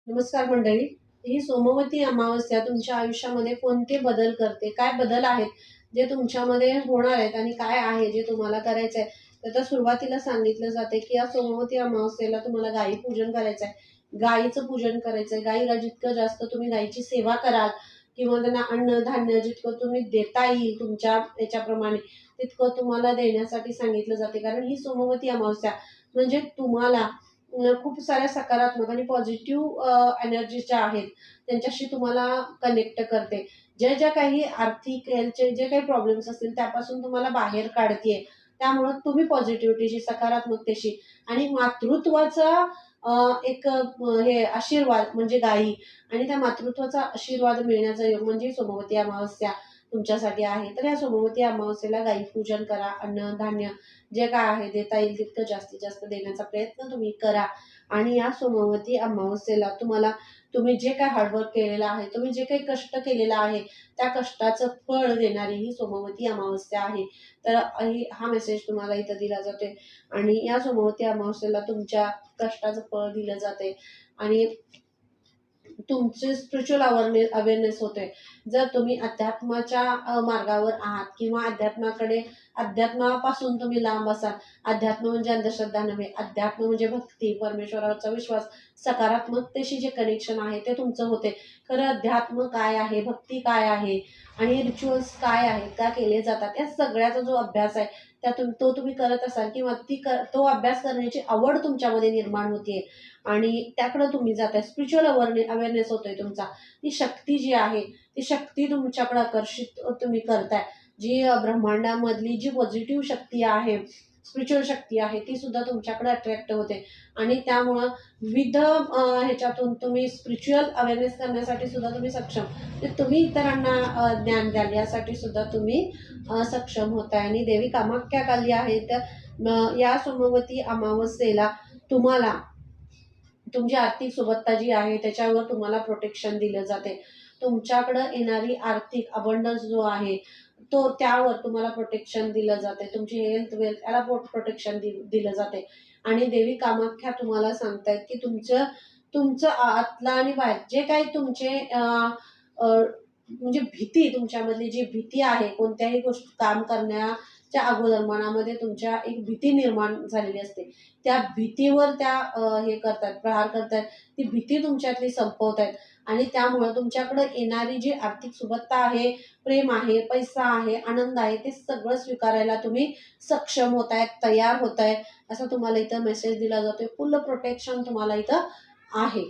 नमस्कार मंडळी. ही सोमवती अमावस्या तुमच्या आयुष्यामध्ये कोणते बदल करते? काय बदल आहेत जे तुमच्यामध्ये होणार आहेत आणि काय आहे जे तुम्हाला करायचं आहे? तर सुरुवातीला सांगितलं जाते की या सोमवती अमावस्येला तुम्हाला गायी पूजन करायचं आहे. गायीचं पूजन करायचं आहे. गायीला जितकं जास्त तुम्ही गायीची सेवा कराल किंवा त्यांना अन्नधान्य जितकं तुम्ही देता येईल तुमच्या याच्याप्रमाणे तितकं तुम्हाला देण्यासाठी सांगितलं जाते. कारण ही सोमवती अमावस्या म्हणजे तुम्हाला खूप साऱ्या सकारात्मक आणि पॉझिटिव्ह एनर्जी ज्या आहेत त्यांच्याशी तुम्हाला कनेक्ट करते. ज्या काही आर्थिक हेल्थचे जे काही प्रॉब्लेम्स असतील त्यापासून तुम्हाला बाहेर काढते. त्यामुळं तुम्ही पॉझिटिव्हिटीशी, सकारात्मकतेशी आणि मातृत्वाचा एक हे आशीर्वाद म्हणजे गायी आणि त्या मातृत्वाचा आशीर्वाद मिळण्याचा योग म्हणजे सोमवती अमावस्या तुमच्यासाठी आहे. तर या सोमवती अमावस्येला गायी पूजन करा. अन्नधान्य जे काय आहे देता येईल तितकं जास्तीत जास्त देण्याचा प्रयत्न तुम्ही करा. आणि या सोमवती अमावस्येला तुम्ही जे काही हार्डवर्क केलेलं आहे, तुम्ही जे काही कष्ट केलेलं आहे, त्या कष्टाचं फळ देणारी ही सोमवती अमावस्या आहे. तर हा मेसेज तुम्हाला इथं दिला जातोय आणि या सोमवती अमावस्येला तुमच्या कष्टाचं फळ दिलं जाते आणि तुमचे स्पिरिच्युअल अवेअरनेस होते. जर तुम्ही अध्यात्माच्या मार्गावर आहात किंवा अध्यात्मापासून तुम्ही लांब असाल. अध्यात्म म्हणजे अंधश्रद्धा नव्हे. अध्यात्म म्हणजे भक्ती, परमेश्वरावरचा विश्वास, सकारात्मकतेशी जे कनेक्शन आहे ते तुमचं होते. खरं अध्यात्म काय आहे, भक्ती काय आहे आणि रिच्युअल्स काय आहेत, का केले जातात, या सगळ्याचा जो अभ्यास आहे त्यातून तो तुम्ही करत असाल किंवा तो अभ्यास करण्याची आवड तुमच्यामध्ये निर्माण होते आणि त्याकडे तुम्ही जाताय. स्पिरिच्युअल अवेअरनेस होतोय तुमचा. ती शक्ती जी आहे, ती शक्ती तुमच्याकडे आकर्षित तुम्ही करताय. जी ब्रह्मांडामधली जी पॉझिटिव्ह शक्ती आहे, स्पिरिच्युअल शक्ती आहे, ती सुद्धा तुमच्याकडे अट्रॅक्ट होते आणि त्यामुळं विविध ह्याच्यातून तुम्ही स्पिरिच्युअल अवेअरनेस करण्यासाठी सुद्धा तुम्ही सक्षम. म्हणजे तुम्ही इतरांना ज्ञान द्याल यासाठी सुद्धा तुम्ही सक्षम होताय आणि देवी कामाख्या काली आहे तर या सोमवती अमावस्येला तुम्हाला तुमची आर्थिक सुबत्ता जी आहे त्याच्यावर तुम्हाला प्रोटेक्शन दिलं जाते. तुमच्याकडं येणारी आर्थिक अबंडन्स जो आहे तो त्यावर तुम्हाला प्रोटेक्शन दिलं जाते. तुमची हेल्थ, वेल्थ याला प्रोटेक्शन दिलं जाते आणि देवी कामाख्या तुम्हाला सांगतायत की तुमचं तुमचं आतलं आणि बाहेर जे काही तुमचे अ, म्हणजे भीती, तुमच्यामधली जी भीती आहे कोणत्याही गोष्ट काम करण्याच्या अगोदर मनामध्ये तुमच्या एक भीती निर्माण झालेली असते. त्या भीतीवर त्या हे करतायत, प्रहार करतायत. ती भीती तुमच्यातली संपवतायत आणि त्यामुळं तुमच्याकडे येणारी जी आर्थिक सुबत्ता आहे, प्रेम आहे, पैसा आहे, आनंद आहे, ते सगळं स्वीकारायला तुम्ही सक्षम होताय, तयार होताय, असा तुम्हाला इथं मेसेज दिला जातोय. फुल प्रोटेक्शन तुम्हाला इथं आहे.